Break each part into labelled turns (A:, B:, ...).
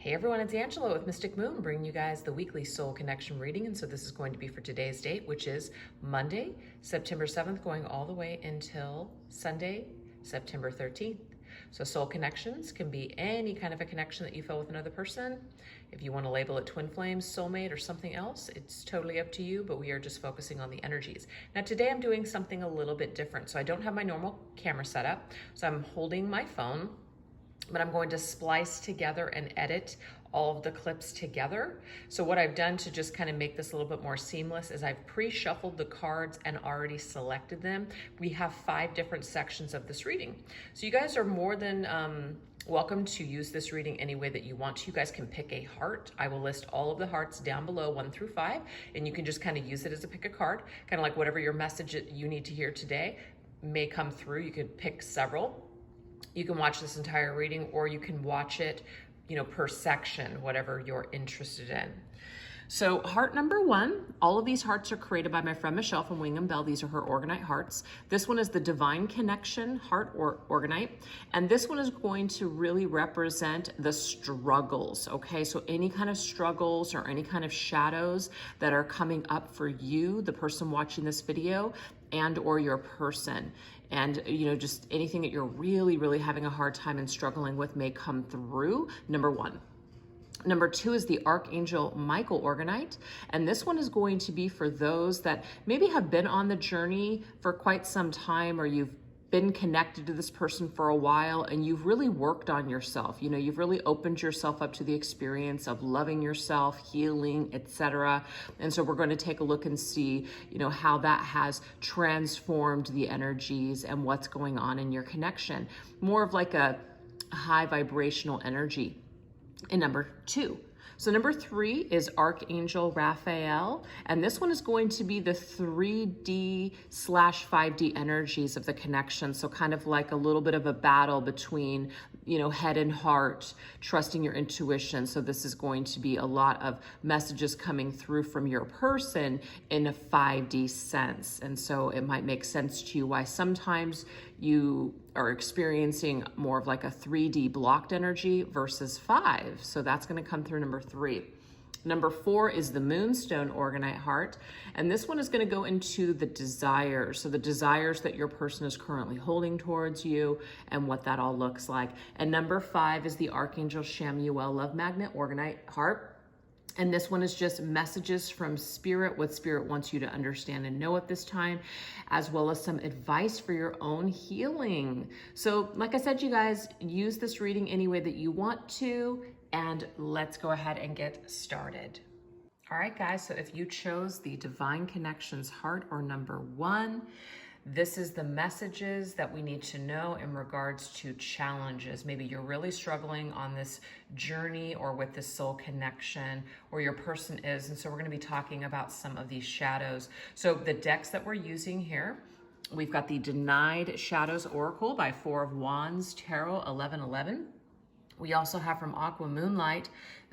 A: Hey everyone, it's Angela with Mystic Moon, bringing you guys the weekly soul connection reading. And so this is going to be for today's date, which is Monday, September 7th, going all the way until Sunday, September 13th. So soul connections can be any kind of a connection that you feel with another person. If you want to label it twin flames, soulmate, or something else, it's totally up to you, but we are just focusing on the energies. Now today I'm doing something a little bit different. So I don't have my normal camera set up. So I'm holding my phone, but I'm going to splice together and edit all of the clips together. So what I've done to just kind of make this a little bit more seamless is I've pre-shuffled the cards and already selected them. We have 5 different sections of this reading. So you guys are more than welcome to use this reading any way that you want to. You guys can pick a heart. I will list all of the hearts down below 1 through 5, and you can just kind of use it as a pick a card, kind of like whatever your message that you need to hear today may come through. You could pick several. You can watch this entire reading, or you can watch it, per section, whatever you're interested in. So heart number 1, all of these hearts are created by my friend Michelle from Wing and Bell. These are her Organite hearts. This one is the Divine Connection heart or Organite. And this one is going to really represent the struggles, okay? So any kind of struggles or any kind of shadows that are coming up for you, the person watching this video, and or your person. And just anything that you're really having a hard time and struggling with may come through, number 1. Number 2 is the Archangel Michael Organite. And this one is going to be for those that maybe have been on the journey for quite some time, or you've been connected to this person for a while and you've really worked on yourself. You've really opened yourself up to the experience of loving yourself, healing, etc. And so we're going to take a look and see, how that has transformed the energies and what's going on in your connection. More of like a high vibrational energy in number 2. So number 3 is Archangel Raphael, and this one is going to be the 3D/5D energies of the connection. So kind of like a little bit of a battle between, head and heart, trusting your intuition. So this is going to be a lot of messages coming through from your person in a 5D sense. And so it might make sense to you why sometimes you are experiencing more of like a 3D blocked energy versus 5. So that's going to come through number 3. Number 4 is the Moonstone Organite heart. And this one is going to go into the desires. So the desires that your person is currently holding towards you and what that all looks like. And number 5 is the Archangel Chamuel Love Magnet Organite heart. And this one is just messages from Spirit, what Spirit wants you to understand and know at this time, as well as some advice for your own healing. So like I said, you guys, use this reading any way that you want to, and let's go ahead and get started. All right, guys, so if you chose the Divine Connections heart or number 1, this is the messages that we need to know in regards to challenges. Maybe you're really struggling on this journey or with this soul connection, or your person is. And so we're going to be talking about some of these shadows. So the decks that we're using here, we've got the Denied Shadows Oracle by 4 of Wands Tarot 1111. We also have from Aqua Moonlight,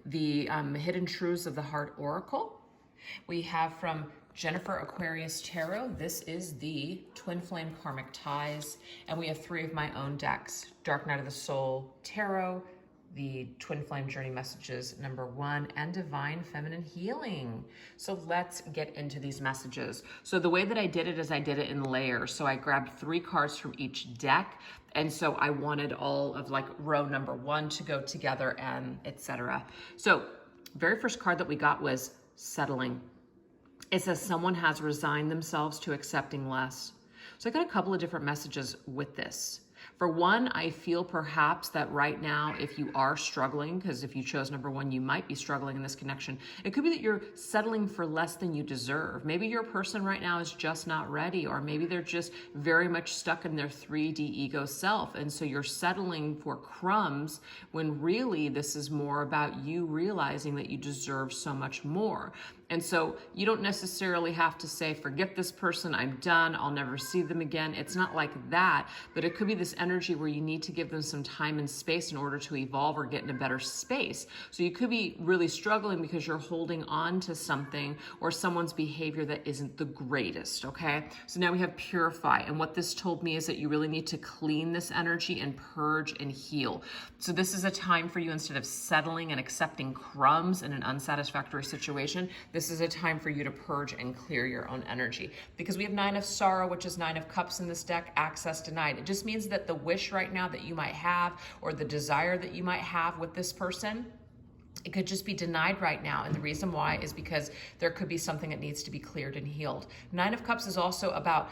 A: the Hidden Truths of the Heart Oracle. We have from Jennifer Aquarius Tarot, this is the Twin Flame Karmic Ties, and we have 3 of my own decks, Dark Night of the Soul Tarot, the Twin Flame Journey Messages number 1, and Divine Feminine Healing. So let's get into these messages. So the way that I did it is I did it in layers. So I grabbed 3 cards from each deck, and so I wanted all of like row number 1 to go together and etc. So very first card that we got was Settling. It says someone has resigned themselves to accepting less. So I got a couple of different messages with this. For one, I feel perhaps that right now, if you are struggling, because if you chose number 1, you might be struggling in this connection. It could be that you're settling for less than you deserve. Maybe your person right now is just not ready, or maybe they're just very much stuck in their 3D ego self. And so you're settling for crumbs when really this is more about you realizing that you deserve so much more. And so you don't necessarily have to say, forget this person, I'm done, I'll never see them again. It's not like that, but it could be this energy where you need to give them some time and space in order to evolve or get in a better space. So you could be really struggling because you're holding on to something or someone's behavior that isn't the greatest, okay? So now we have purify. And what this told me is that you really need to clean this energy and purge and heal. So this is a time for you, instead of settling and accepting crumbs in an unsatisfactory situation, this is a time for you to purge and clear your own energy. Because we have 9 of sorrow, which is 9 of cups in this deck, access denied. It just means that the wish right now that you might have, or the desire that you might have with this person, it could just be denied right now. And the reason why is because there could be something that needs to be cleared and healed. 9 of cups is also about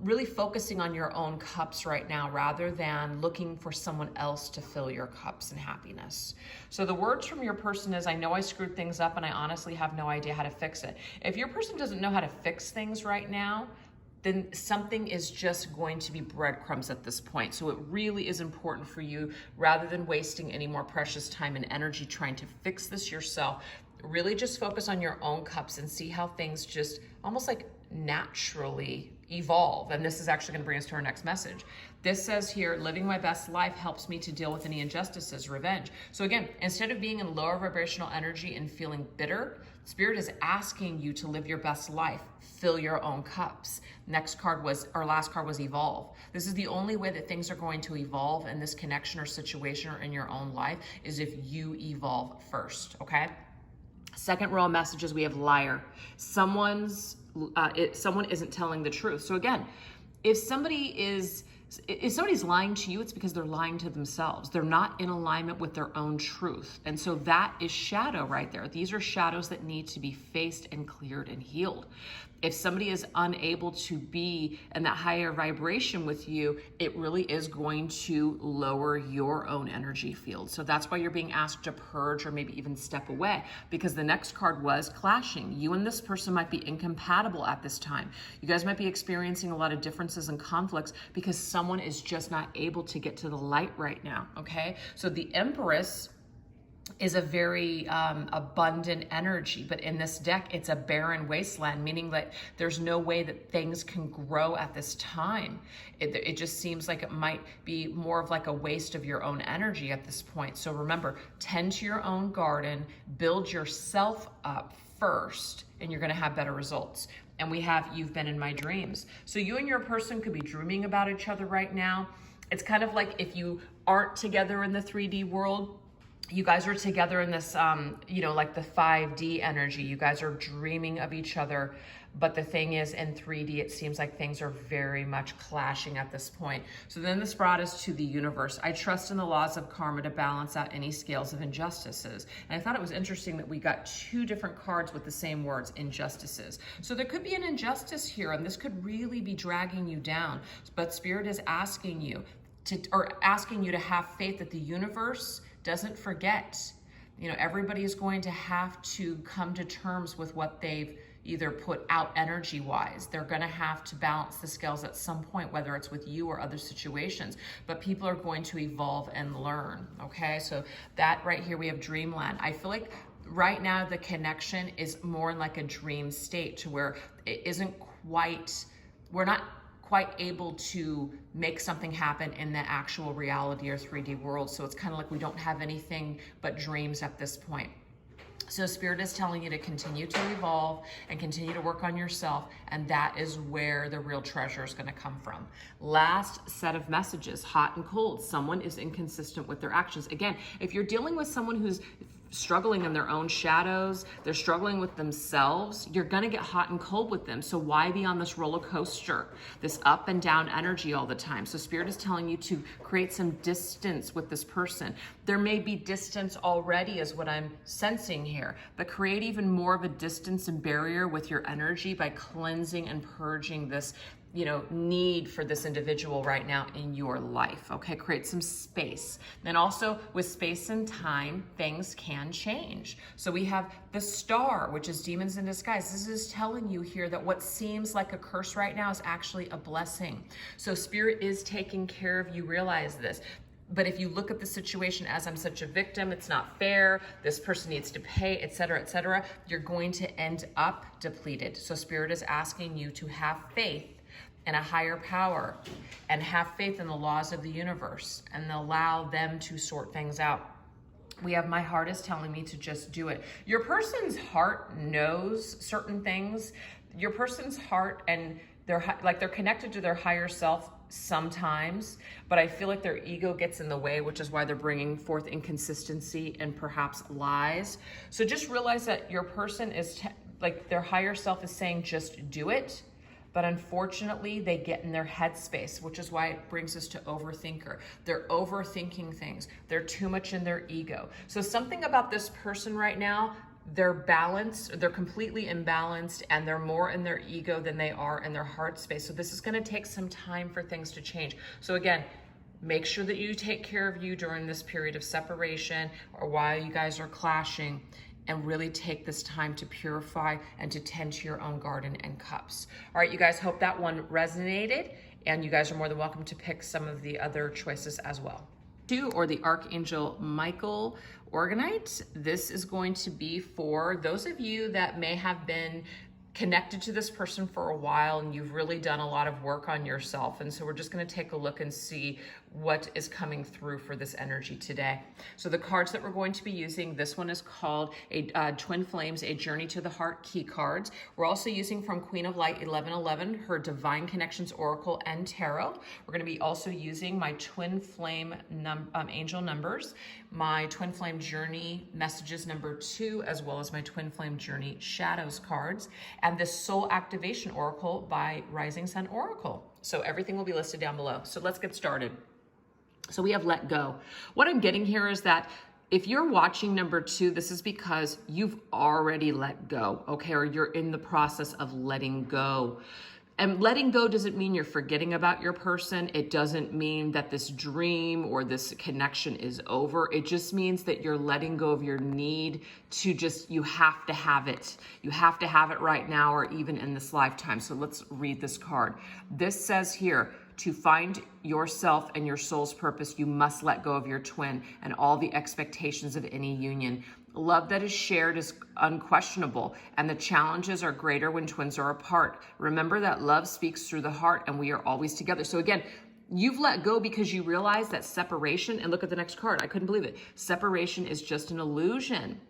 A: really focusing on your own cups right now rather than looking for someone else to fill your cups and happiness. So the words from your person is, I know I screwed things up and I honestly have no idea how to fix it. If your person doesn't know how to fix things right now, then something is just going to be breadcrumbs at this point. So it really is important for you, rather than wasting any more precious time and energy trying to fix this yourself, really just focus on your own cups and see how things just almost like naturally evolve. And this is actually going to bring us to our next message. This says here, living my best life helps me to deal with any injustices, revenge. So again, instead of being in lower vibrational energy and feeling bitter, Spirit is asking you to live your best life. Fill your own cups. Next card was, our last card was evolve. This is the only way that things are going to evolve in this connection or situation or in your own life, is if you evolve first, okay? Second row of messages, we have liar. Someone isn't telling the truth. So again, if somebody's lying to you, it's because they're lying to themselves. They're not in alignment with their own truth. And so that is shadow right there. These are shadows that need to be faced and cleared and healed. If somebody is unable to be in that higher vibration with you, it really is going to lower your own energy field. So that's why you're being asked to purge or maybe even step away, because the next card was clashing. You and this person might be incompatible at this time. You guys might be experiencing a lot of differences and conflicts because someone is just not able to get to the light right now, okay? So the Empress is a very abundant energy, but in this deck, it's a barren wasteland, meaning that there's no way that things can grow at this time. It just seems like it might be more of like a waste of your own energy at this point. So remember, tend to your own garden, build yourself up first, and you're gonna have better results. And we have, you've been in my dreams. So you and your person could be dreaming about each other right now. It's kind of like if you aren't together in the 3D world, you guys are together in this, like the 5D energy. You guys are dreaming of each other. But the thing is, in 3D, it seems like things are very much clashing at this point. So then this brought us to the universe. I trust in the laws of karma to balance out any scales of injustices. And I thought it was interesting that we got 2 different cards with the same words, injustices. So there could be an injustice here, and this could really be dragging you down. But Spirit is asking you to have faith that the universe doesn't forget. Everybody is going to have to come to terms with what they've either put out energy-wise. They're going to have to balance the scales at some point, whether it's with you or other situations. But people are going to evolve and learn, okay? So that right here, we have dreamland. I feel like right now the connection is more in like a dream state, to where it isn't quite, we're not quite able to make something happen in the actual reality or 3D world. So it's kind of like we don't have anything but dreams at this point. So Spirit is telling you to continue to evolve and continue to work on yourself, and that is where the real treasure is going to come from. Last set of messages, hot and cold. Someone is inconsistent with their actions. Again, if you're dealing with someone who's struggling in their own shadows, they're struggling with themselves, you're gonna get hot and cold with them. So why be on this roller coaster, this up and down energy all the time? So Spirit is telling you to create some distance with this person. There may be distance already is what I'm sensing here, but create even more of a distance and barrier with your energy by cleansing and purging this need for this individual right now in your life, okay? Create some space. Then also with space and time, things can change. So we have the Star, which is demons in disguise. This is telling you here that what seems like a curse right now is actually a blessing. So Spirit is taking care of you. Realize this. But if you look at the situation as I'm such a victim, it's not fair, this person needs to pay, et cetera, you're going to end up depleted. So Spirit is asking you to have faith in a higher power and have faith in the laws of the universe and allow them to sort things out. We have my heart is telling me to just do it. Your person's heart knows certain things. Your person's heart and they're connected to their higher self sometimes, but I feel like their ego gets in the way, which is why they're bringing forth inconsistency and perhaps lies. So just realize that your person is their higher self is saying just do it, but unfortunately they get in their headspace, which is why it brings us to overthinker. They're overthinking things. They're too much in their ego. So something about this person right now, they're balanced, they're completely imbalanced, and they're more in their ego than they are in their heart space. So this is going to take some time for things to change. So again, make sure that you take care of you during this period of separation or while you guys are clashing, and really take this time to purify and to tend to your own garden and cups. All right, you guys, hope that one resonated, and you guys are more than welcome to pick some of the other choices as well. Or the Archangel Michael Organite. This is going to be for those of you that may have been connected to this person for a while and you've really done a lot of work on yourself. And so we're just going to take a look and see what is coming through for this energy today. So the cards that we're going to be using, this one is called Twin Flames, A Journey to the Heart key cards. We're also using from Queen of Light 1111, her Divine Connections Oracle and Tarot. We're going to be also using my Twin Flame angel numbers, my Twin Flame Journey messages number 2, as well as my Twin Flame Journey Shadows cards, and this Soul Activation Oracle by Rising Sun Oracle. So everything will be listed down below. So let's get started. So we have let go. What I'm getting here is that if you're watching number 2, this is because you've already let go, okay? Or you're in the process of letting go. And letting go doesn't mean you're forgetting about your person. It doesn't mean that this dream or this connection is over. It just means that you're letting go of your need to you have to have it. You have to have it right now or even in this lifetime. So let's read this card. This says here, to find yourself and your soul's purpose, you must let go of your twin and all the expectations of any union. Love that is shared is unquestionable, and the challenges are greater when twins are apart. Remember that love speaks through the heart, and we are always together. So again, you've let go because you realize that separation, and look at the next card, I couldn't believe it. Separation is just an illusion.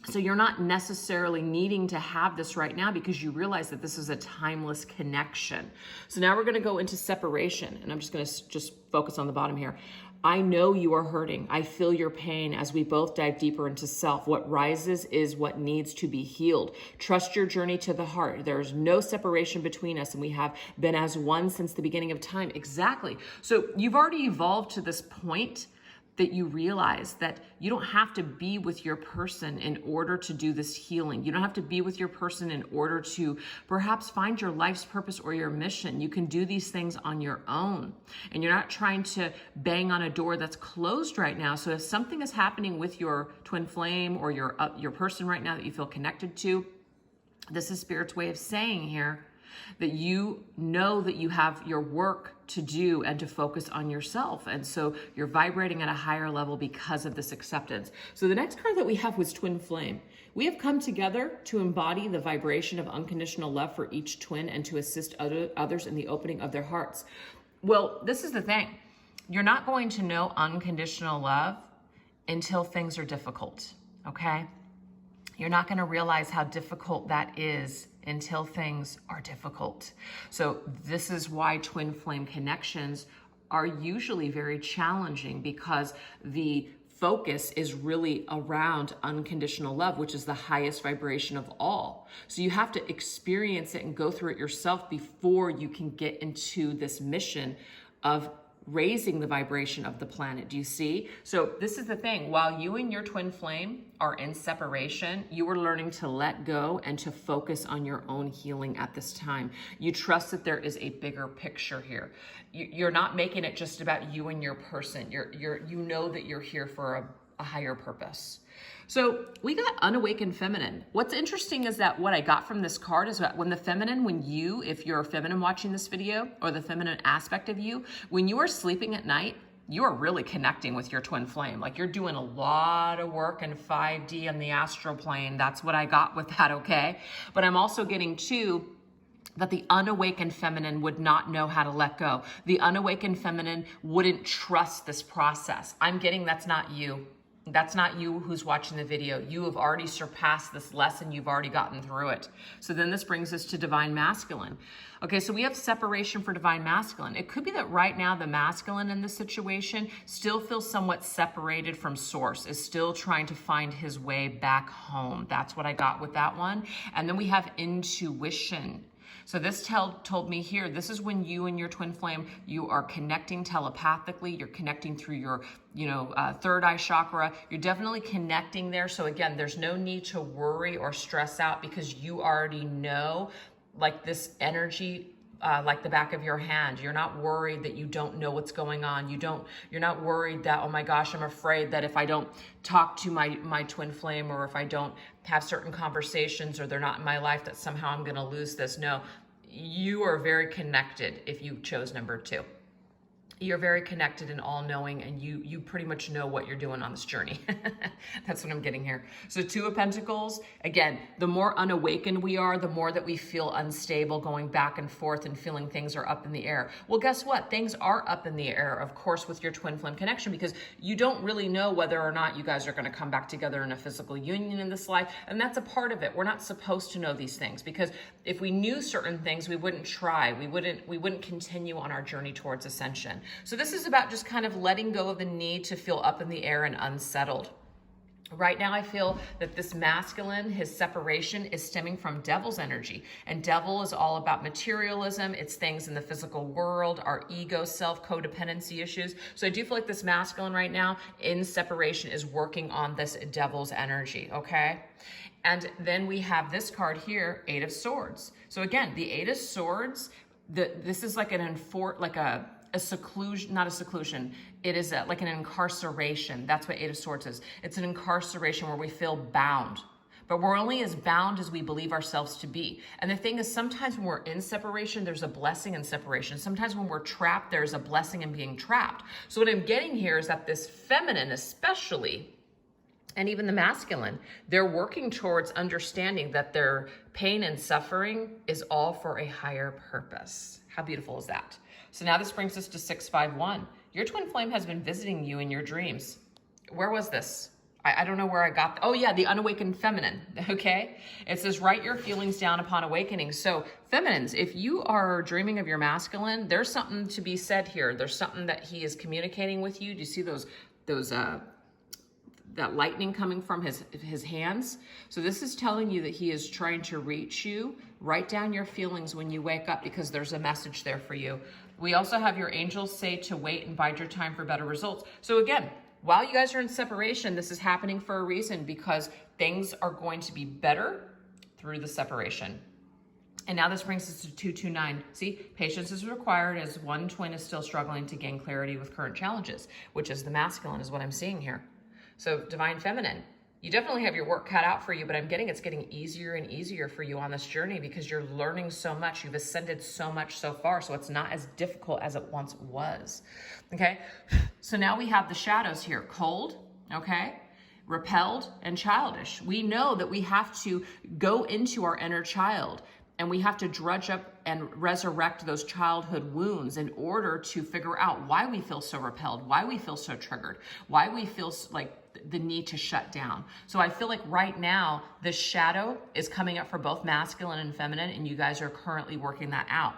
A: So you're not necessarily needing to have this right now because you realize that this is a timeless connection. So now we're going to go into separation, and I'm just going to focus on the bottom here. I know you are hurting. I feel your pain as we both dive deeper into self. What rises is what needs to be healed. Trust your journey to the heart. There is no separation between us, and we have been as one since the beginning of time. Exactly. So you've already evolved to this point that you realize that you don't have to be with your person in order to do this healing. You don't have to be with your person in order to perhaps find your life's purpose or your mission. You can do these things on your own, and you're not trying to bang on a door that's closed right now. So if something is happening with your twin flame or your person right now that you feel connected to, this is Spirit's way of saying here that you know that you have your work to do and to focus on yourself. And so you're vibrating at a higher level because of this acceptance. So the next card that we have was Twin Flame. We have come together to embody the vibration of unconditional love for each twin and to assist others in the opening of their hearts. Well, this is the thing. You're not going to know unconditional love until things are difficult, okay? You're not going to realize how difficult that is until things are difficult. So this is why twin flame connections are usually very challenging, because the focus is really around unconditional love, which is the highest vibration of all. So you have to experience it and go through it yourself before you can get into this mission of raising the vibration of the planet. Do you see? So this is the thing. While you and your twin flame are in separation, you are learning to let go and to focus on your own healing at this time. You trust that there is a bigger picture here. You're not making it just about you and your person. You know that you're here for a higher purpose. So we got unawakened feminine. What's interesting is that what I got from this card is that if you're a feminine watching this video, or the feminine aspect of you, when you are sleeping at night, you are really connecting with your twin flame. Like you're doing a lot of work in 5D on the astral plane. That's what I got with that, okay? But I'm also getting too that the unawakened feminine would not know how to let go. The unawakened feminine wouldn't trust this process. I'm getting that's not you. That's not you who's watching the video. You have already surpassed this lesson. You've already gotten through it. So then this brings us to divine masculine. Okay, so we have separation for divine masculine. It could be that right now the masculine in this situation still feels somewhat separated from source, is still trying to find his way back home. That's what I got with that one. And then we have intuition. So this told me here, this is when you and your twin flame, you are connecting telepathically, you're connecting through your, third eye chakra. You're definitely connecting there. So again, there's no need to worry or stress out because you already know like this energy, like the back of your hand. You're not worried that you don't know what's going on. You're not worried that, oh my gosh, I'm afraid that if I don't talk to my twin flame, or if I don't have certain conversations, or they're not in my life, that somehow I'm going to lose this. No, you are very connected if you chose number 2. You're very connected and all-knowing, and you pretty much know what you're doing on this journey. That's what I'm getting here. So 2 of Pentacles, again, the more unawakened we are, the more that we feel unstable, going back and forth and feeling things are up in the air. Well, guess what? Things are up in the air, of course, with your twin flame connection, because you don't really know whether or not you guys are going to come back together in a physical union in this life, and that's a part of it. We're not supposed to know these things, because if we knew certain things, we wouldn't try. We wouldn't continue on our journey towards ascension. So this is about just kind of letting go of the need to feel up in the air and unsettled. Right now, I feel that this masculine, his separation is stemming from devil's energy. And devil is all about materialism. It's things in the physical world, our ego, self, codependency issues. So I do feel like this masculine right now in separation is working on this devil's energy, okay? And then we have this card here, 8 of Swords. So again, the 8 of Swords, this is like a seclusion, not a seclusion. It is like an incarceration. That's what 8 of Swords is. It's an incarceration where we feel bound, but we're only as bound as we believe ourselves to be. And the thing is, sometimes when we're in separation, there's a blessing in separation. Sometimes when we're trapped, there's a blessing in being trapped. So what I'm getting here is that this feminine, especially, and even the masculine, they're working towards understanding that their pain and suffering is all for a higher purpose. How beautiful is that? So now this brings us to 651. Your twin flame has been visiting you in your dreams. Where was this? I don't know where I got. Oh yeah, the unawakened feminine, okay? It says, write your feelings down upon awakening. So feminines, if you are dreaming of your masculine, there's something to be said here. There's something that he is communicating with you. Do you see that lightning coming from his hands? So this is telling you that he is trying to reach you. Write down your feelings when you wake up, because there's a message there for you. We also have your angels say to wait and bide your time for better results. So again, while you guys are in separation, this is happening for a reason, because things are going to be better through the separation. And now this brings us to 229. See, patience is required as one twin is still struggling to gain clarity with current challenges, which is the masculine, is what I'm seeing here. So divine feminine, you definitely have your work cut out for you, but I'm getting it's getting easier and easier for you on this journey, because you're learning so much. You've ascended so much so far, so it's not as difficult as it once was, okay? So now we have the shadows here, cold, okay? Repelled and childish. We know that we have to go into our inner child, and we have to drudge up and resurrect those childhood wounds in order to figure out why we feel so repelled, why we feel so triggered, why we feel like the need to shut down. So I feel like right now, the shadow is coming up for both masculine and feminine, and you guys are currently working that out.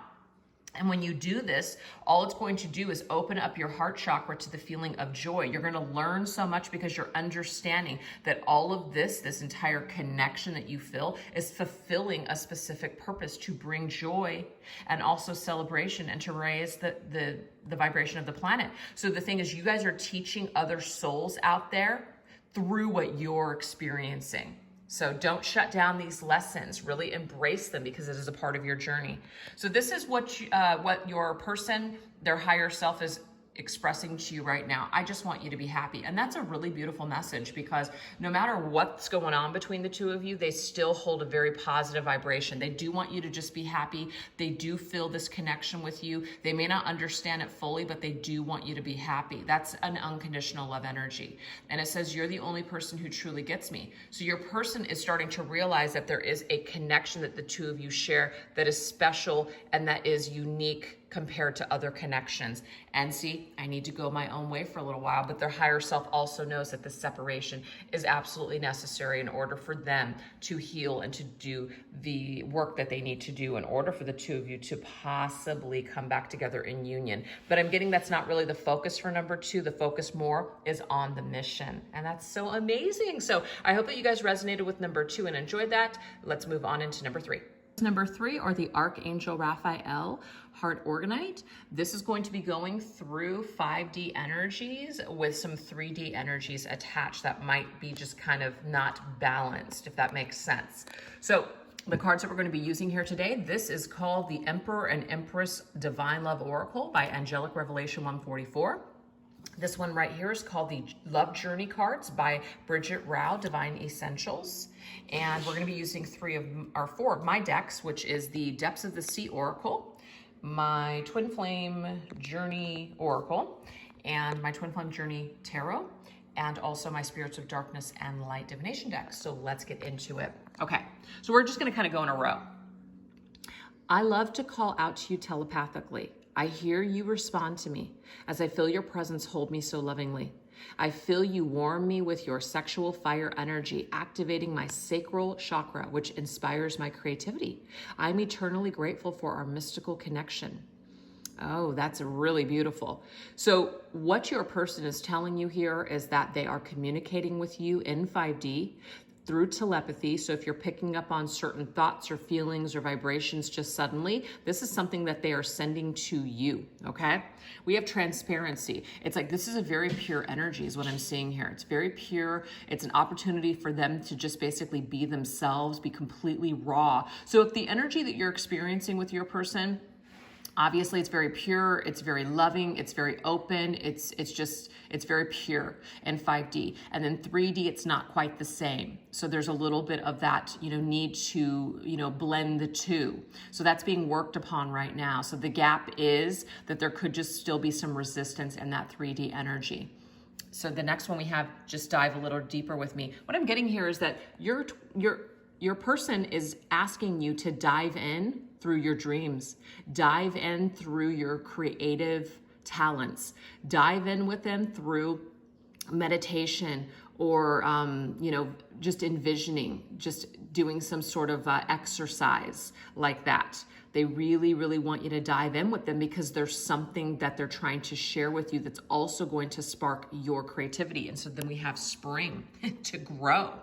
A: And when you do this, all it's going to do is open up your heart chakra to the feeling of joy. You're going to learn so much, because you're understanding that all of this entire connection that you feel is fulfilling a specific purpose to bring joy and also celebration, and to raise the vibration of the planet. So the thing is, you guys are teaching other souls out there through what you're experiencing. So don't shut down these lessons. Really embrace them, because it is a part of your journey. So this is what your person, their higher self, is expressing to you right now, I just want you to be happy. And that's a really beautiful message, because no matter what's going on between the two of you, they still hold a very positive vibration. They do want you to just be happy. They do feel this connection with you. They may not understand it fully, but they do want you to be happy. That's an unconditional love energy. And it says, you're the only person who truly gets me. So your person is starting to realize that there is a connection that the two of you share that is special and that is unique compared to other connections. And see, I need to go my own way for a little while, but their higher self also knows that this separation is absolutely necessary in order for them to heal and to do the work that they need to do in order for the two of you to possibly come back together in union. But I'm getting that's not really the focus for number 2. The focus more is on the mission. And that's so amazing. So I hope that you guys resonated with number 2 and enjoyed that. Let's move on into number 3. Number 3 are the Archangel Raphael Heart Organite. This is going to be going through 5D energies with some 3D energies attached that might be just kind of not balanced, if that makes sense. So the cards that we're going to be using here today, this is called the Emperor and Empress Divine Love Oracle by Angelic Revelation 144. This one right here is called the Love Journey Cards by Bridget Rao, Divine Essentials. And we're going to be using 4 of my decks, which is the Depths of the Sea Oracle, my Twin Flame Journey Oracle, and my Twin Flame Journey Tarot, and also my Spirits of Darkness and Light Divination deck. So let's get into it. Okay, so we're just going to kind of go in a row. I love to call out to you telepathically. I hear you respond to me as I feel your presence hold me so lovingly. I feel you warm me with your sexual fire energy, activating my sacral chakra, which inspires my creativity. I'm eternally grateful for our mystical connection. Oh, that's really beautiful. So what your person is telling you here is that they are communicating with you in 5D through telepathy. So if you're picking up on certain thoughts or feelings or vibrations just suddenly, this is something that they are sending to you, okay? We have transparency. It's like, this is a very pure energy is what I'm seeing here. It's very pure. It's an opportunity for them to just basically be themselves, be completely raw. So if the energy that you're experiencing with your person, obviously, it's very pure, it's very loving, it's very open, it's very pure in 5D. And then 3D, it's not quite the same. So there's a little bit of that, need to, blend the two. So that's being worked upon right now. So the gap is that there could just still be some resistance in that 3D energy. So the next one we have, just dive a little deeper with me. What I'm getting here is that your person is asking you to dive in through your dreams, dive in through your creative talents, dive in with them through meditation or, just envisioning, just doing some sort of exercise like that. They really, really want you to dive in with them because there's something that they're trying to share with you that's also going to spark your creativity. And so then we have spring to grow.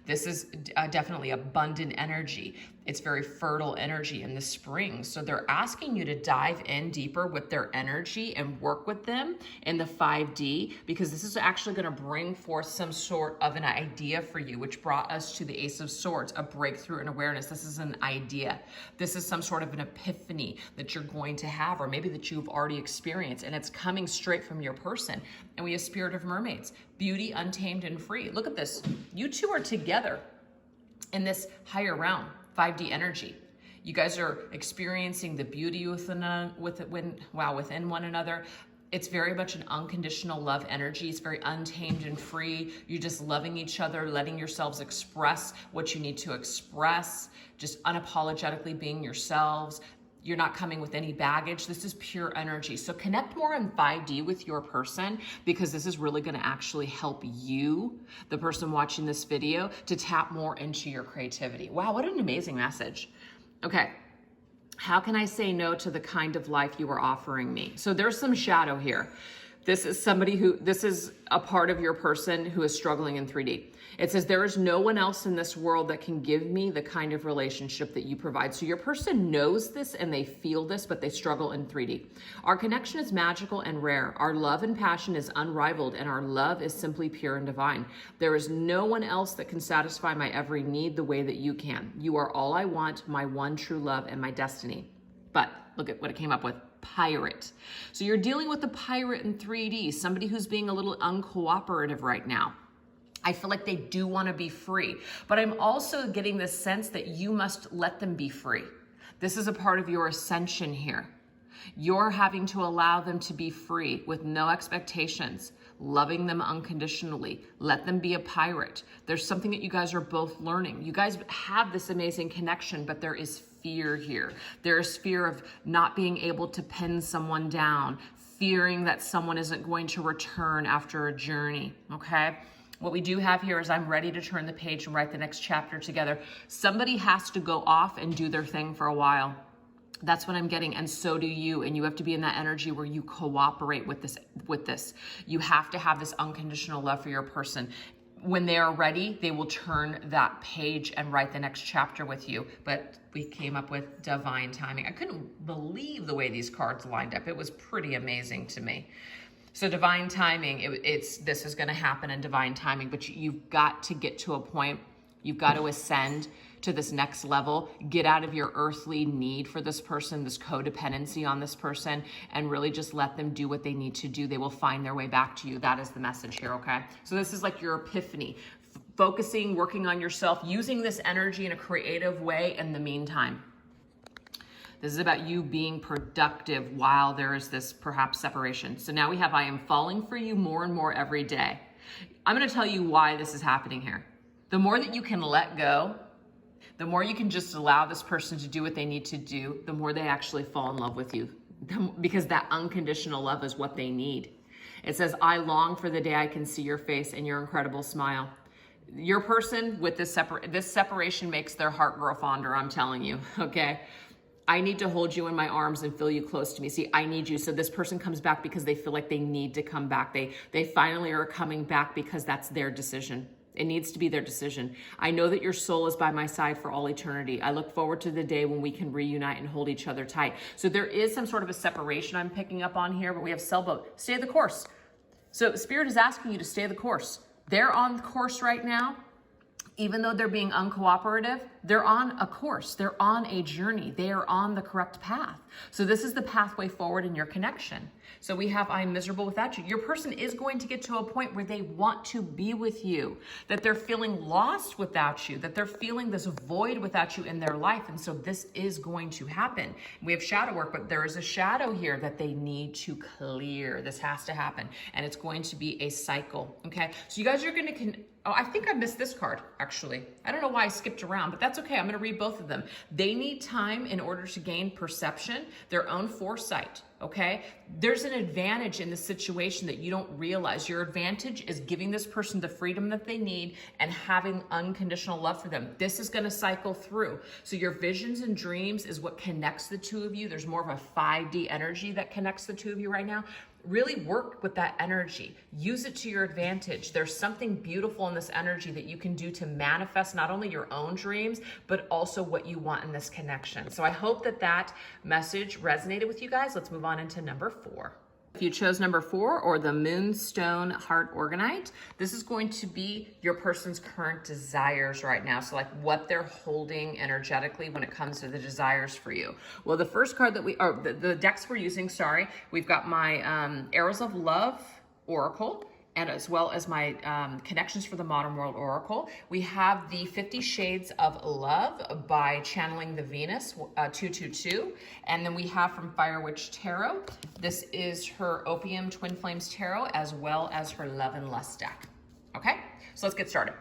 A: This is definitely abundant energy. It's very fertile energy in the spring. So they're asking you to dive in deeper with their energy and work with them in the 5D, because this is actually going to bring forth some sort of an idea for you, which brought us to the Ace of Swords, a breakthrough in awareness. This is an idea. This is some sort of an epiphany that you're going to have, or maybe that you've already experienced, and it's coming straight from your person. And we have Spirit of Mermaids, beauty, untamed, and free. Look at this. You two are together in this higher realm, 5D energy. You guys are experiencing the beauty within one another. It's very much an unconditional love energy. It's very untamed and free. You're just loving each other, letting yourselves express what you need to express, just unapologetically being yourselves. You're not coming with any baggage. This is pure energy. So connect more in 5D with your person, because this is really going to actually help you, the person watching this video, to tap more into your creativity. Wow, what an amazing message. Okay. How can I say no to the kind of life you are offering me? So there's some shadow here. This is a part of your person who is struggling in 3D. It says, there is no one else in this world that can give me the kind of relationship that you provide. So your person knows this and they feel this, but they struggle in 3D. Our connection is magical and rare. Our love and passion is unrivaled, and our love is simply pure and divine. There is no one else that can satisfy my every need the way that you can. You are all I want, my one true love and my destiny. But look at what it came up with. pirate. So you're dealing with a pirate in 3D, somebody who's being a little uncooperative right now. I feel like they do want to be free, but I'm also getting this sense that you must let them be free. This is a part of your ascension here. You're having to allow them to be free with no expectations, loving them unconditionally. Let them be a pirate. There's something that you guys are both learning. You guys have this amazing connection, but there is fear here. There is fear of not being able to pin someone down, fearing that someone isn't going to return after a journey, okay? What we do have here is I'm ready to turn the page and write the next chapter together. Somebody has to go off and do their thing for a while. That's what I'm getting, and so do you. And you have to be in that energy where you cooperate with this. You have to have this unconditional love for your person. When they are ready, they will turn that page and write the next chapter with you. But we came up with divine timing. I couldn't believe the way these cards lined up. It was pretty amazing to me. So divine timing, this is going to happen in divine timing, but you've got to get to a point. You've got to ascend to this next level, get out of your earthly need for this person, this codependency on this person, and really just let them do what they need to do. They will find their way back to you. That is the message here, okay? So this is like your epiphany, focusing, working on yourself, using this energy in a creative way in the meantime. This is about you being productive while there is this perhaps separation. So now we have, I am falling for you more and more every day. I'm going to tell you why this is happening here. The more that you can let go, the more you can just allow this person to do what they need to do, the more they actually fall in love with you, because that unconditional love is what they need. It says, I long for the day I can see your face and your incredible smile. Your person with this separation makes their heart grow fonder, I'm telling you, okay? I need to hold you in my arms and feel you close to me. See, I need you. So this person comes back because they feel like they need to come back. They finally are coming back because that's their decision. It needs to be their decision. I know that your soul is by my side for all eternity. I look forward to the day when we can reunite and hold each other tight. So there is some sort of a separation I'm picking up on here, but we have sailboat. Stay the course. So Spirit is asking you to stay the course. They're on the course right now. Even though they're being uncooperative, they're on a course. They're on a journey. They are on the correct path. So this is the pathway forward in your connection. So we have, I'm miserable without you. Your person is going to get to a point where they want to be with you, that they're feeling lost without you, that they're feeling this void without you in their life. And so this is going to happen. We have shadow work, but there is a shadow here that they need to clear. This has to happen. And it's going to be a cycle. Okay. So you guys are going to, oh, I think I missed this card, actually. I don't know why I skipped around, but that's okay. I'm going to read both of them. They need time in order to gain perception, their own foresight, okay? There's an advantage in the situation that you don't realize. Your advantage is giving this person the freedom that they need and having unconditional love for them. This is going to cycle through. So your visions and dreams is what connects the two of you. There's more of a 5D energy that connects the two of you right now. Really work with that energy. Use it to your advantage. There's something beautiful in this energy that you can do to manifest not only your own dreams, but also what you want in this connection. So I hope that that message resonated with you guys. Let's move on into number 4. If you chose number 4 or the Moonstone Heart Organite, this is going to be your person's current desires right now. So like what they're holding energetically when it comes to the desires for you. Well, the first card that the decks we're using, sorry, we've got my Arrows of Love Oracle, and as well as my Connections for the Modern World Oracle. We have the 50 Shades of Love by Channeling the Venus 222. And then we have from Fire Witch Tarot. This is her Opium Twin Flames Tarot, as well as her Love and Lust deck. Okay, so let's get started.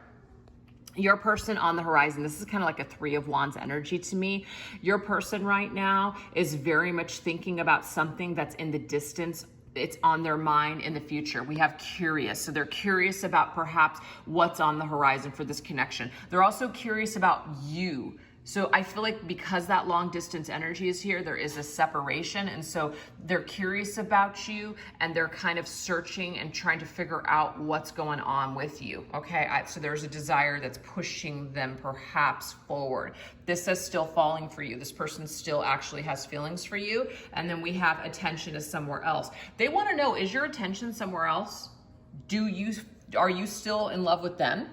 A: Your person on the horizon, this is kind of like a 3 of Wands energy to me. Your person right now is very much thinking about something that's in the distance. It's on their mind in the future. We have curious. So they're curious about perhaps what's on the horizon for this connection. They're also curious about you. So I feel like because that long distance energy is here, there is a separation. And so they're curious about you and they're kind of searching and trying to figure out what's going on with you. Okay. So there's a desire that's pushing them perhaps forward. This says still falling for you. This person still actually has feelings for you. And then we have attention is somewhere else. They want to know, is your attention somewhere else? Are you still in love with them?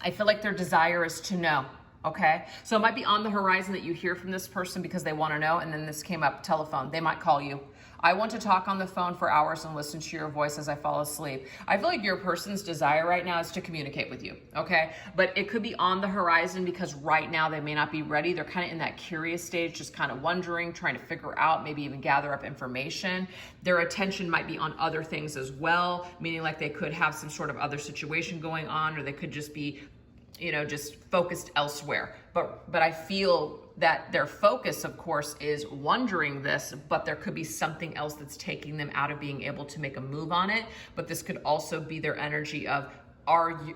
A: I feel like their desire is to know. okay? So it might be on the horizon that you hear from this person because they want to know, and then this came up, telephone. They might call you. I want to talk on the phone for hours and listen to your voice as I fall asleep. I feel like your person's desire right now is to communicate with you, okay? But it could be on the horizon because right now they may not be ready. They're kind of in that curious stage, just kind of wondering, trying to figure out, maybe even gather up information. Their attention might be on other things as well, meaning like they could have some sort of other situation going on, or they could just be, you know, just focused elsewhere. But I feel that their focus, of course, is wondering this, but there could be something else that's taking them out of being able to make a move on it. But this could also be their energy of,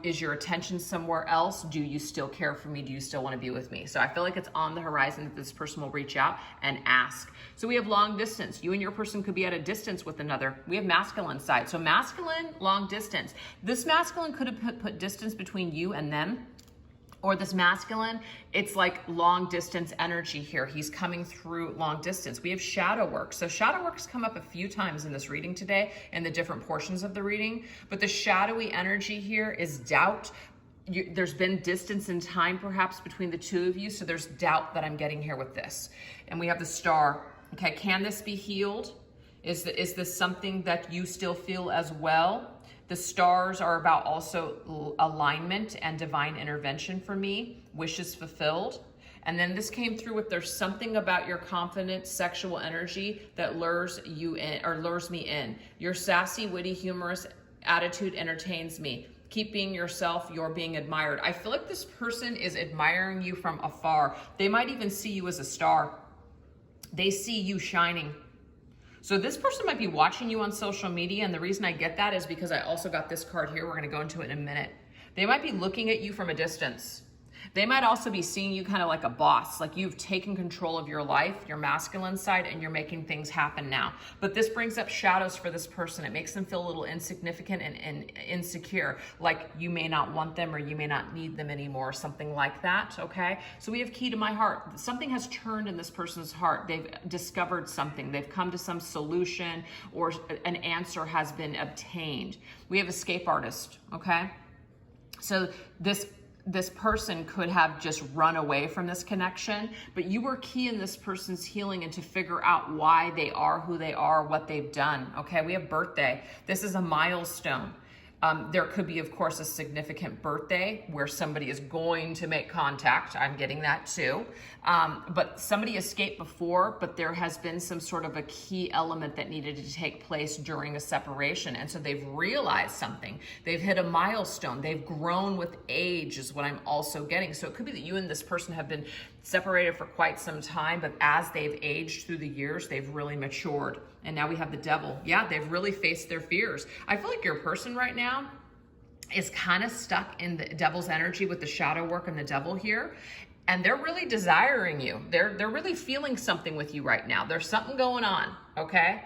A: is your attention somewhere else? Do you still care for me? Do you still want to be with me? So I feel like it's on the horizon that this person will reach out and ask. So we have long distance. You and your person could be at a distance with another. We have masculine side. So masculine, long distance. This masculine could have put distance between you and them. Or this masculine, it's like long distance energy here. He's coming through long distance. We have shadow work. So shadow work's come up a few times in this reading today in the different portions of the reading. But the shadowy energy here is doubt. There's been distance in time perhaps between the two of you. So there's doubt that I'm getting here with this. And we have the star. Okay, can this be healed? Is this something that you still feel as well? The stars are about also alignment and divine intervention for me, wishes fulfilled. And then this came through with, there's something about your confident sexual energy that lures you in, or lures me in. Your sassy, witty, humorous attitude entertains me. Keep being yourself, you're being admired. I feel like this person is admiring you from afar. They might even see you as a star. They see you shining. So this person might be watching you on social media, and the reason I get that is because I also got this card here. We're going to go into it in a minute. They might be looking at you from a distance. They might also be seeing you kind of like a boss, like you've taken control of your life, your masculine side, and you're making things happen now. But this brings up shadows for this person. It makes them feel a little insignificant and insecure, like you may not want them or you may not need them anymore, something like that, okay? So we have key to my heart. Something has turned in this person's heart. They've discovered something. They've come to some solution, or an answer has been obtained. We have escape artist, okay? So this person could have just run away from this connection, but you were key in this person's healing and to figure out why they are who they are, what they've done. Okay, we have birthday. This is a milestone. There could be, of course, a significant birthday where somebody is going to make contact. I'm getting that too. But somebody escaped before, but there has been some sort of a key element that needed to take place during a separation. And so they've realized something. They've hit a milestone. They've grown with age is what I'm also getting. So it could be that you and this person have been separated for quite some time, but as they've aged through the years, they've really matured. And now we have the devil. Yeah, they've really faced their fears. I feel like your person right now is kind of stuck in the devil's energy with the shadow work and the devil here. And they're really desiring you. They're really feeling something with you right now. There's something going on, okay?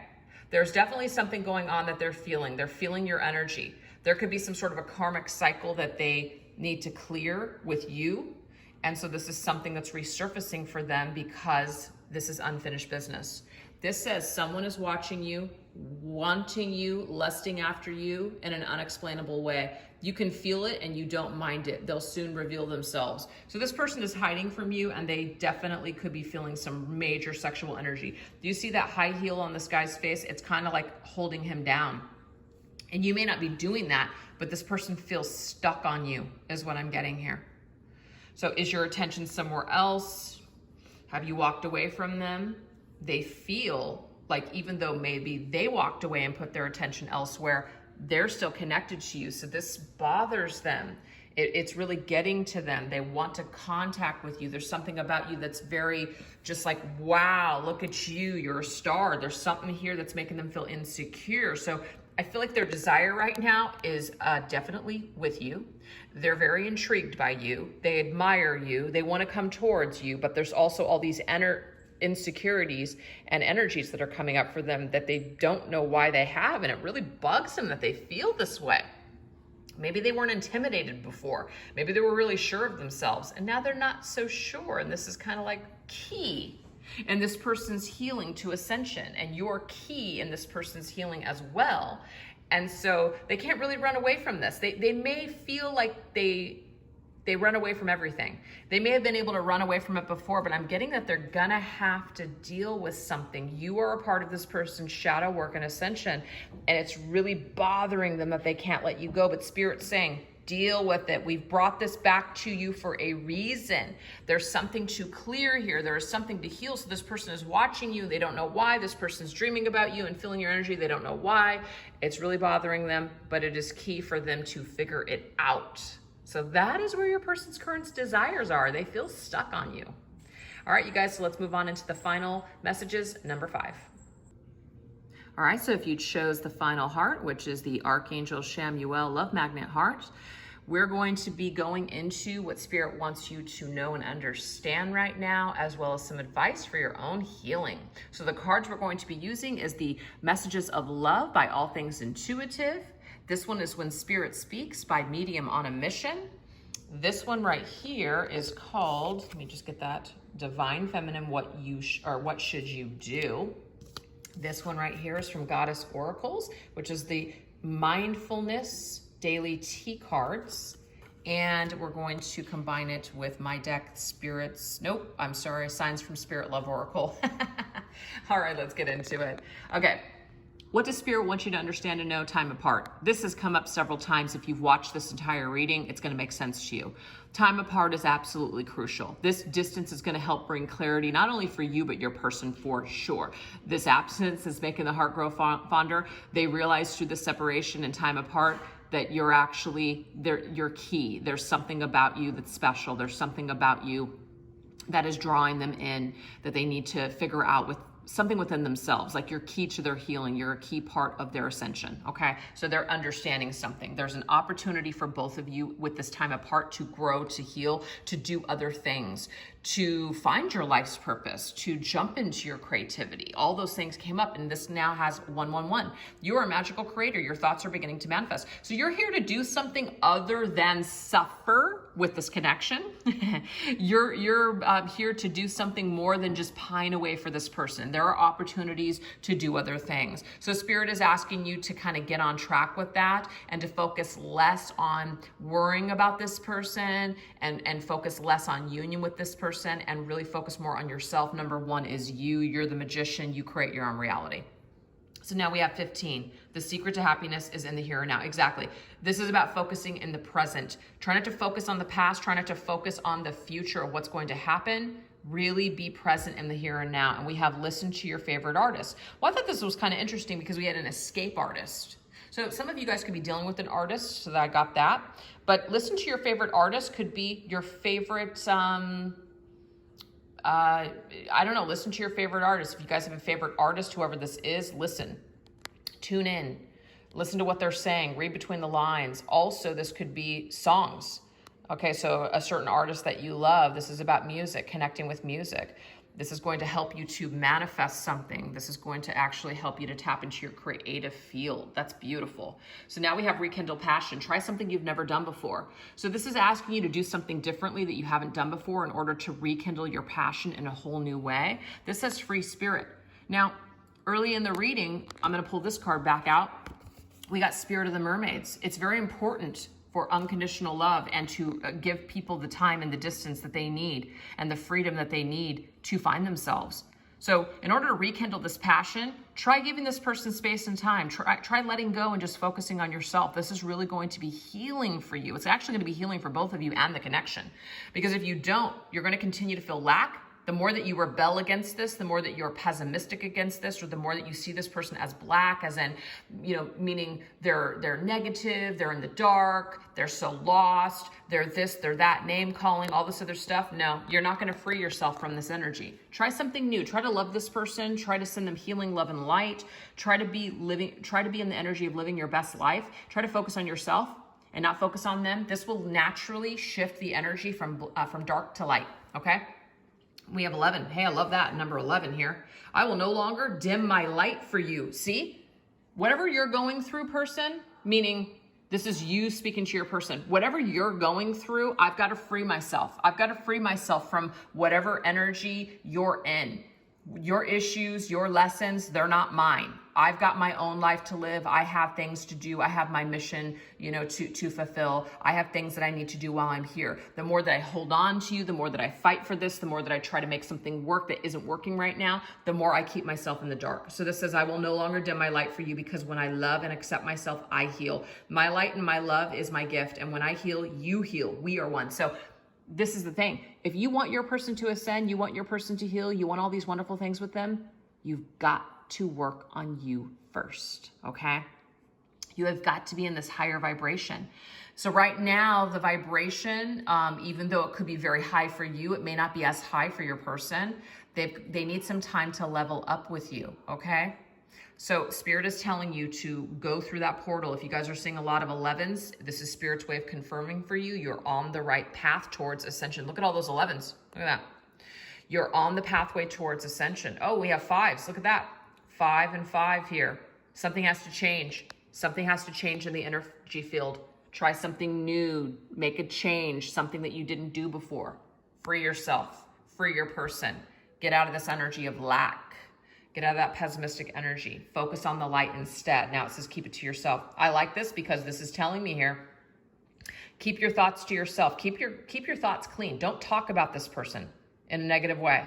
A: There's definitely something going on that they're feeling. They're feeling your energy. There could be some sort of a karmic cycle that they need to clear with you. And so this is something that's resurfacing for them because this is unfinished business. This says someone is watching you, wanting you, lusting after you in an unexplainable way. You can feel it and you don't mind it. They'll soon reveal themselves. So this person is hiding from you and they definitely could be feeling some major sexual energy. Do you see that high heel on this guy's face? It's kind of like holding him down. And you may not be doing that, but this person feels stuck on you is what I'm getting here. So is your attention somewhere else? Have you walked away from them? They feel like even though maybe they walked away and put their attention elsewhere, they're still connected to you. So this bothers them. It's really getting to them. They want to contact with you. There's something about you that's very just like, wow, look at you. You're a star. There's something here that's making them feel insecure. So I feel like their desire right now is definitely with you. They're very intrigued by you. They admire you. They want to come towards you, but there's also all these insecurities and energies that are coming up for them that they don't know why they have, and it really bugs them that they feel this way. Maybe they weren't intimidated before. Maybe they were really sure of themselves, and now they're not so sure, and this is kind of like key in this person's healing to ascension, and you're key in this person's healing as well. And so they can't really run away from this. They may feel like they They run away from everything. They may have been able to run away from it before, but I'm getting that they're gonna have to deal with something. You are a part of this person's shadow work and ascension, and it's really bothering them that they can't let you go. But Spirit's saying, deal with it. We've brought this back to you for a reason. There's something to clear here. There is something to heal. So this person is watching you. They don't know why. This person's dreaming about you and feeling your energy. They don't know why. It's really bothering them, but it is key for them to figure it out. So that is where your person's current desires are. They feel stuck on you. All right, you guys, so let's move on into the final messages, number 5. All right, so if you chose the final heart, which is the Archangel Chamuel Love Magnet Heart, we're going to be going into what Spirit wants you to know and understand right now, as well as some advice for your own healing. So the cards we're going to be using is the Messages of Love by All Things Intuitive. This one is When Spirit Speaks by Medium on a Mission. This one right here is called, let me just get that, Divine Feminine, What Should You Do? This one right here is from Goddess Oracles, which is the Mindfulness Daily Tea Cards. And we're going to combine it with my deck, Signs from Spirit Love Oracle. All right, let's get into it. Okay. What does Spirit want you to understand and know? Time apart. This has come up several times. If you've watched this entire reading, it's going to make sense to you. Time apart is absolutely crucial. This distance is going to help bring clarity, not only for you, but your person for sure. This absence is making the heart grow fonder. They realize through the separation and time apart that you're actually, you're key. There's something about you that's special. There's something about you that is drawing them in that they need to figure out with something within themselves, like you're key to their healing. You're a key part of their ascension, okay? So they're understanding something. There's an opportunity for both of you with this time apart to grow, to heal, to do other things, to find your life's purpose, to jump into your creativity. All those things came up, and this now has 111. You're a magical creator. Your thoughts are beginning to manifest. So you're here to do something other than suffer with this connection. You're here to do something more than just pine away for this person. There are opportunities to do other things. So Spirit is asking you to kind of get on track with that and to focus less on worrying about this person and focus less on union with this person and really focus more on yourself. Number 1 is you. You're the magician. You create your own reality. So now we have 15. The secret to happiness is in the here and now. Exactly. This is about focusing in the present. Try not to focus on the past. Try not to focus on the future of what's going to happen. Really be present in the here and now. And we have listened to your favorite artist. Well, I thought this was kind of interesting because we had an escape artist. So some of you guys could be dealing with an artist, so that I got that. But listen to your favorite artist could be your favorite, I don't know, listen to your favorite artist. If you guys have a favorite artist, whoever this is, listen, tune in, listen to what they're saying, read between the lines. Also, this could be songs. Okay, so a certain artist that you love, this is about music, connecting with music. This is going to help you to manifest something. This is going to actually help you to tap into your creative field. That's beautiful. So now we have rekindle passion. Try something you've never done before. So this is asking you to do something differently that you haven't done before in order to rekindle your passion in a whole new way. This says free spirit. Now, early in the reading, I'm going to pull this card back out. We got Spirit of the Mermaids. It's very important for unconditional love and to give people the time and the distance that they need and the freedom that they need to find themselves. So in order to rekindle this passion, try giving this person space and time. Try letting go and just focusing on yourself. This is really going to be healing for you. It's actually going to be healing for both of you and the connection. Because if you don't, you're going to continue to feel lack. The more that you rebel against this, the more that you're pessimistic against this, or the more that you see this person as black, as in, meaning they're negative, they're in the dark, they're so lost, they're this, they're that, name calling, all this other stuff. No, you're not going to free yourself from this energy. Try something new. Try to love this person. Try to send them healing, love, and light. Try to be in the energy of living your best life. Try to focus on yourself and not focus on them. This will naturally shift the energy from dark to light. Okay. We have 11. Hey, I love that. Number 11 here. I will no longer dim my light for you. See, whatever you're going through, person, meaning this is you speaking to your person. Whatever you're going through, I've got to free myself. I've got to free myself from whatever energy you're in. Your issues, your lessons, they're not mine. I've got my own life to live. I have things to do. I have my mission, to fulfill. I have things that I need to do while I'm here. The more that I hold on to you, the more that I fight for this, the more that I try to make something work that isn't working right now, the more I keep myself in the dark. So this says, I will no longer dim my light for you, because when I love and accept myself, I heal. My light and my love is my gift. And when I heal, you heal. We are one. So this is the thing. If you want your person to ascend, you want your person to heal, you want all these wonderful things with them, you've got to work on you first, okay? You have got to be in this higher vibration. So right now, the vibration, even though it could be very high for you, it may not be as high for your person. They need some time to level up with you, okay? So Spirit is telling you to go through that portal. If you guys are seeing a lot of 11s, this is Spirit's way of confirming for you, you're on the right path towards ascension. Look at all those 11s. Look at that. You're on the pathway towards ascension. Oh, we have 5s. Look at that. 5 and 5 here. Something has to change. Something has to change in the energy field. Try something new. Make a change. Something that you didn't do before. Free yourself. Free your person. Get out of this energy of lack. Get out of that pessimistic energy. Focus on the light instead. Now it says keep it to yourself. I like this because this is telling me here, keep your thoughts to yourself. Keep your thoughts clean. Don't talk about this person in a negative way.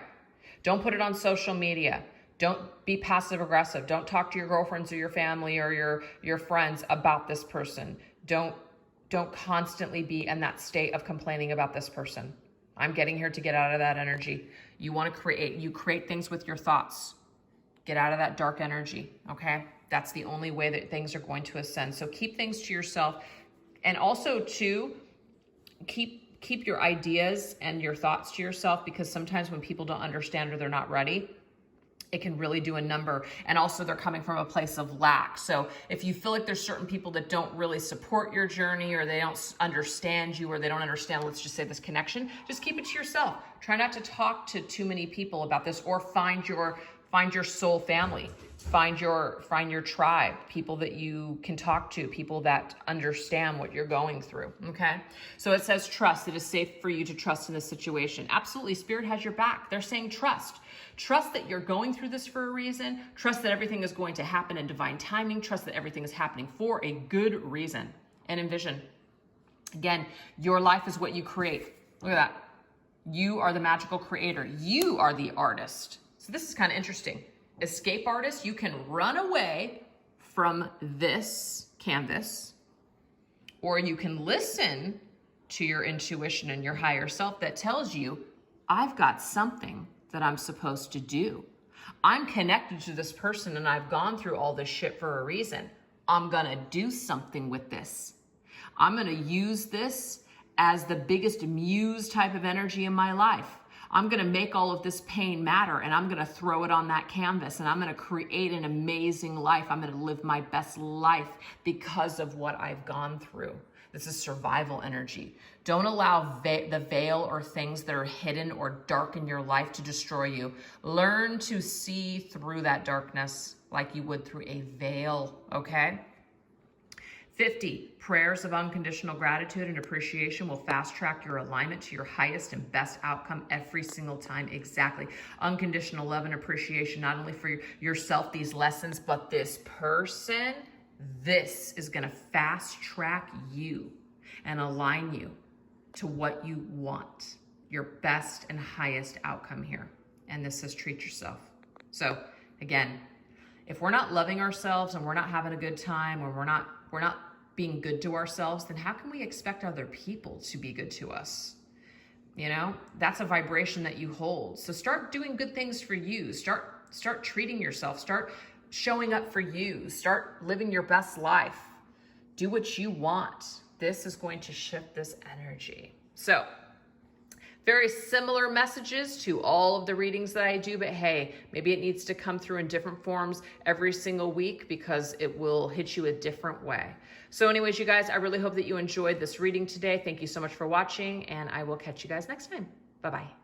A: Don't put it on social media. Don't be passive aggressive. Don't talk to your girlfriends or your family or your friends about this person. Don't constantly be in that state of complaining about this person. I'm getting here to get out of that energy. You want to create things with your thoughts. Get out of that dark energy, okay? That's the only way that things are going to ascend. So keep things to yourself. And also, too, keep your ideas and your thoughts to yourself, because sometimes when people don't understand or they're not ready, it can really do a number. And also they're coming from a place of lack. So if you feel like there's certain people that don't really support your journey, or they don't understand you, or they don't understand, let's just say, this connection, just keep it to yourself. Try not to talk to too many people about this, or find your soul family, find your tribe, people that you can talk to, people that understand what you're going through, okay? So it says trust. It is safe for you to trust in this situation. Absolutely, Spirit has your back. They're saying trust. Trust that you're going through this for a reason. Trust that everything is going to happen in divine timing. Trust that everything is happening for a good reason. And envision. Again, your life is what you create. Look at that. You are the magical creator. You are the artist. So this is kind of interesting. Escape artist, you can run away from this canvas, or you can listen to your intuition and your higher self that tells you, I've got something that I'm supposed to do. I'm connected to this person and I've gone through all this shit for a reason. I'm gonna do something with this. I'm gonna use this as the biggest muse type of energy in my life. I'm going to make all of this pain matter, and I'm going to throw it on that canvas, and I'm going to create an amazing life. I'm going to live my best life because of what I've gone through. This is survival energy. Don't allow the veil or things that are hidden or dark in your life to destroy you. Learn to see through that darkness like you would through a veil, okay? 50, prayers of unconditional gratitude and appreciation will fast track your alignment to your highest and best outcome every single time. Exactly. Unconditional love and appreciation, not only for yourself, these lessons, but this person. This is going to fast track you and align you to what you want, your best and highest outcome here. And this says treat yourself. So again, if we're not loving ourselves and we're not having a good time, or we're not being good to ourselves, then how can we expect other people to be good to us? You know, that's a vibration that you hold. So start doing good things for you. Start treating yourself. Start showing up for you. Start living your best life. Do what you want. This is going to shift this energy. So very similar messages to all of the readings that I do, but hey, maybe it needs to come through in different forms every single week, because it will hit you a different way. So anyways, you guys, I really hope that you enjoyed this reading today. Thank you so much for watching, and I will catch you guys next time. Bye-bye.